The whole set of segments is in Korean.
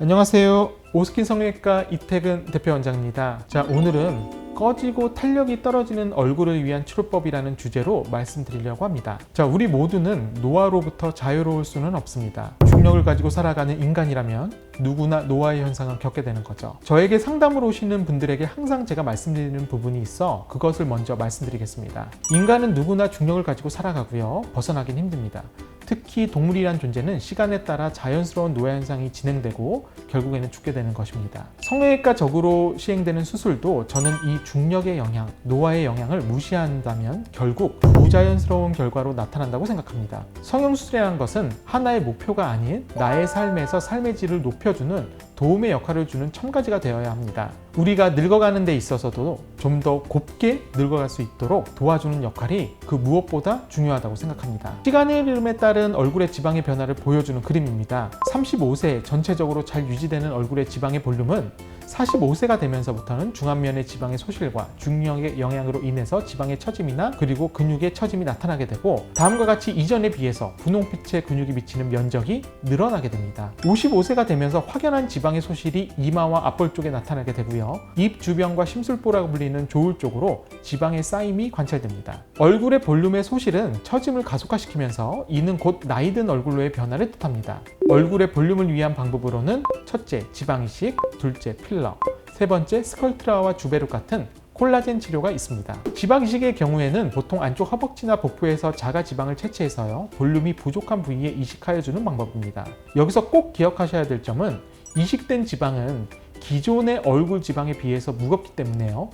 안녕하세요. 오스킨 성형외과 이태근 대표 원장입니다. 자, 오늘은 꺼지고 탄력이 떨어지는 얼굴을 위한 치료법이라는 주제로 말씀드리려고 합니다. 자, 우리 모두는 노화로부터 자유로울 수는 없습니다. 중력을 가지고 살아가는 인간이라면 누구나 노화의 현상을 겪게 되는 거죠. 저에게 상담으로 오시는 분들에게 항상 제가 말씀드리는 부분이 있어 그것을 먼저 말씀드리겠습니다. 인간은 누구나 중력을 가지고 살아가고요. 벗어나긴 힘듭니다. 특히 동물이란 존재는 시간에 따라 자연스러운 노화 현상이 진행되고 결국에는 죽게 되는 것입니다. 성형외과적으로 시행되는 수술도 저는 이 중력의 영향, 노화의 영향을 무시한다면 결국 부자연스러운 결과로 나타난다고 생각합니다. 성형수술이라는 것은 하나의 목표가 아닌 나의 삶에서 삶의 질을 높여주는 도움의 역할을 주는 첨가지가 되어야 합니다. 우리가 늙어가는 데 있어서도 좀 더 곱게 늙어갈 수 있도록 도와주는 역할이 그 무엇보다 중요하다고 생각합니다. 시간의 흐름에 따른 얼굴의 지방의 변화를 보여주는 그림입니다. 35세 전체적으로 잘 유지되는 얼굴의 지방의 볼륨은 45세가 되면서부터는 중안면의 지방의 소실과 중력의 영향으로 인해서 지방의 처짐이나 그리고 근육의 처짐이 나타나게 되고 다음과 같이 이전에 비해서 분홍빛의 근육이 미치는 면적이 늘어나게 됩니다. 55세가 되면서 확연한 지방의 소실이 이마와 앞볼 쪽에 나타나게 되고요. 입 주변과 심술보라고 불리는 조울 쪽으로 지방의 쌓임이 관찰됩니다. 얼굴의 볼륨의 소실은 처짐을 가속화시키면서 이는 곧 나이 든 얼굴로의 변화를 뜻합니다. 얼굴의 볼륨을 위한 방법으로는 첫째, 지방 이식, 둘째, 필러, 세 번째, 스컬트라와 주베룩 같은 콜라겐 치료가 있습니다. 지방 이식의 경우에는 보통 안쪽 허벅지나 복부에서 자가 지방을 채취해서요, 볼륨이 부족한 부위에 이식하여 주는 방법입니다. 여기서 꼭 기억하셔야 될 점은 이식된 지방은 기존의 얼굴 지방에 비해서 무겁기 때문에요.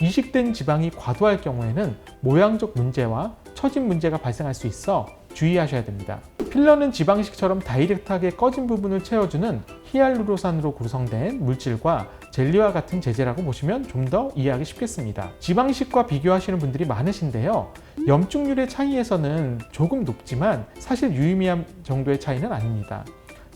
이식된 지방이 과도할 경우에는 모양적 문제와 처짐 문제가 발생할 수 있어 주의하셔야 됩니다. 필러는 지방 이식처럼 다이렉트하게 꺼진 부분을 채워주는 히알루론산으로 구성된 물질과 젤리와 같은 제제라고 보시면 좀 더 이해하기 쉽겠습니다. 지방 이식과 비교하시는 분들이 많으신데요. 염증률의 차이에서는 조금 높지만 사실 유의미한 정도의 차이는 아닙니다.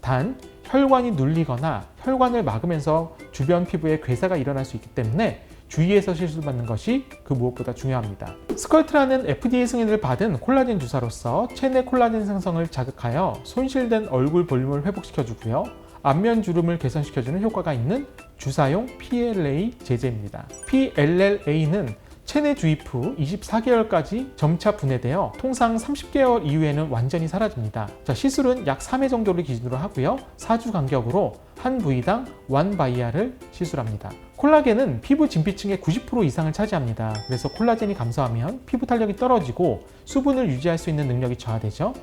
단 혈관이 눌리거나 혈관을 막으면서 주변 피부에 괴사가 일어날 수 있기 때문에 주의해서 시술받는 것이 그 무엇보다 중요합니다. 스컬트라는 FDA 승인을 받은 콜라겐 주사로서 체내 콜라겐 생성을 자극하여 손실된 얼굴 볼륨을 회복시켜주고요. 안면 주름을 개선시켜주는 효과가 있는 주사용 PLA 제제입니다. PLLA는 체내 주입 후 24개월까지 점차 분해되어 통상 30개월 이후에는 완전히 사라집니다. 자, 시술은 약 3회 정도를 기준으로 하고요. 4주 간격으로 한 부위당 1바이아를 시술합니다. 콜라겐은 피부 진피층의 90% 이상을 차지합니다. 그래서 콜라겐이 감소하면 피부 탄력이 떨어지고 수분을 유지할 수 있는 능력이 저하되죠.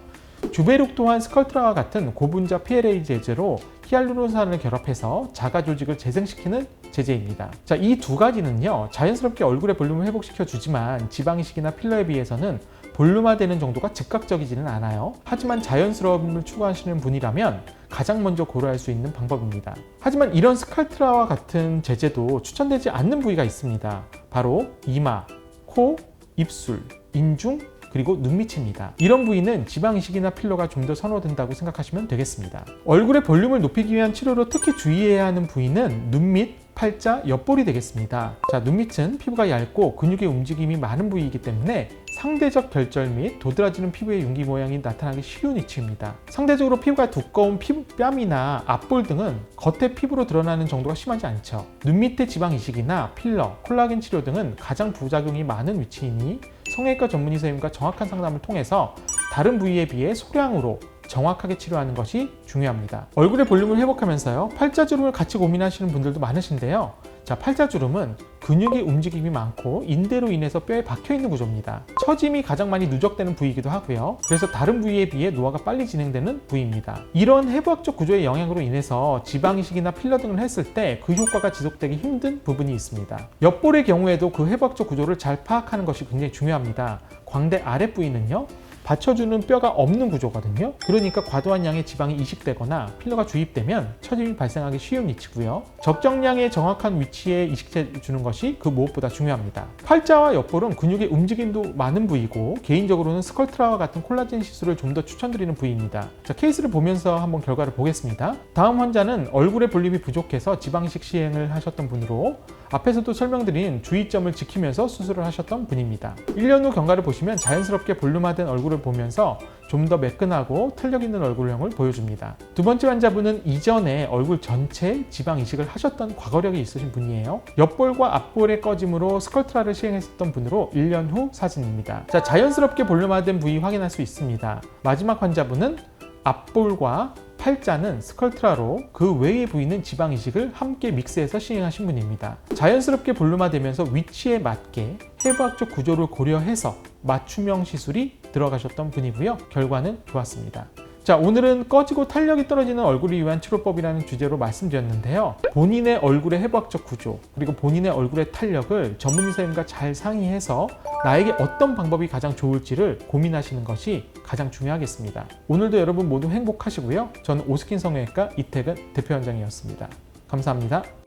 주베룩 또한 스컬트라와 같은 고분자 PLA 제제로 히알루론산을 결합해서 자가 조직을 재생시키는 제제입니다. 자, 이 두 가지는요, 자연스럽게 얼굴의 볼륨을 회복시켜 주지만 지방 이식이나 필러에 비해서는 볼륨화되는 정도가 즉각적이지는 않아요. 하지만 자연스러움을 추구하시는 분이라면 가장 먼저 고려할 수 있는 방법입니다. 하지만 이런 스컬트라와 같은 제제도 추천되지 않는 부위가 있습니다. 바로 이마, 코, 입술, 인중, 그리고 눈밑입니다. 이런 부위는 지방 이식이나 필러가 좀 더 선호된다고 생각하시면 되겠습니다. 얼굴의 볼륨을 높이기 위한 치료로 특히 주의해야 하는 부위는 눈밑, 팔자, 옆볼이 되겠습니다. 자, 눈밑은 피부가 얇고 근육의 움직임이 많은 부위이기 때문에 상대적 결절 및 도드라지는 피부의 윤기 모양이 나타나기 쉬운 위치입니다. 상대적으로 피부가 두꺼운 뺨이나 앞볼 등은 겉에 피부로 드러나는 정도가 심하지 않죠. 눈밑의 지방 이식이나 필러, 콜라겐 치료 등은 가장 부작용이 많은 위치이니 성형외과 전문의 선생님과 정확한 상담을 통해서 다른 부위에 비해 소량으로 정확하게 치료하는 것이 중요합니다. 얼굴의 볼륨을 회복하면서요, 팔자주름을 같이 고민하시는 분들도 많으신데요. 자, 팔자주름은 근육의 움직임이 많고 인대로 인해서 뼈에 박혀있는 구조입니다. 처짐이 가장 많이 누적되는 부위이기도 하고요. 그래서 다른 부위에 비해 노화가 빨리 진행되는 부위입니다. 이런 해부학적 구조의 영향으로 인해서 지방 이식이나 필러 등을 했을 때 그 효과가 지속되기 힘든 부분이 있습니다. 옆볼의 경우에도 그 해부학적 구조를 잘 파악하는 것이 굉장히 중요합니다. 광대 아랫부위는요, 받쳐주는 뼈가 없는 구조거든요. 그러니까 과도한 양의 지방이 이식되거나 필러가 주입되면 처짐이 발생하기 쉬운 위치고요. 적정량의 정확한 위치에 이식해 주는 것이 그 무엇보다 중요합니다. 팔자와 옆볼은 근육의 움직임도 많은 부위고 개인적으로는 스컬트라와 같은 콜라겐 시술을 좀 더 추천드리는 부위입니다. 자, 케이스를 보면서 한번 결과를 보겠습니다. 다음 환자는 얼굴의 볼륨이 부족해서 지방 이식 시행을 하셨던 분으로 앞에서도 설명드린 주의점을 지키면서 수술을 하셨던 분입니다. 1년 후 경과를 보시면 자연스럽게 볼륨화된 얼굴을 얼굴을 보면서 좀 더 매끈하고 탄력 있는 얼굴형을 보여줍니다. 두 번째 환자분은 이전에 얼굴 전체에 지방 이식을 하셨던 과거력이 있으신 분이에요. 옆볼과 앞볼의 꺼짐으로 스컬트라를 시행했었던 분으로 1년 후 사진입니다. 자, 자연스럽게 볼륨화된 부위 확인할 수 있습니다. 마지막 환자분은 앞볼과 팔자는 스컬트라로 그 외의 부위는 지방 이식을 함께 믹스해서 시행하신 분입니다. 자연스럽게 볼륨화되면서 위치에 맞게 해부학적 구조를 고려해서 맞춤형 시술이 들어가셨던 분이고요. 결과는 좋았습니다. 자, 오늘은 꺼지고 탄력이 떨어지는 얼굴을 위한 치료법이라는 주제로 말씀드렸는데요. 본인의 얼굴의 해부학적 구조, 그리고 본인의 얼굴의 탄력을 전문의사님과 잘 상의해서 나에게 어떤 방법이 가장 좋을지를 고민하시는 것이 가장 중요하겠습니다. 오늘도 여러분 모두 행복하시고요. 저는 오스킨 성형외과 이태근 대표원장이었습니다. 감사합니다.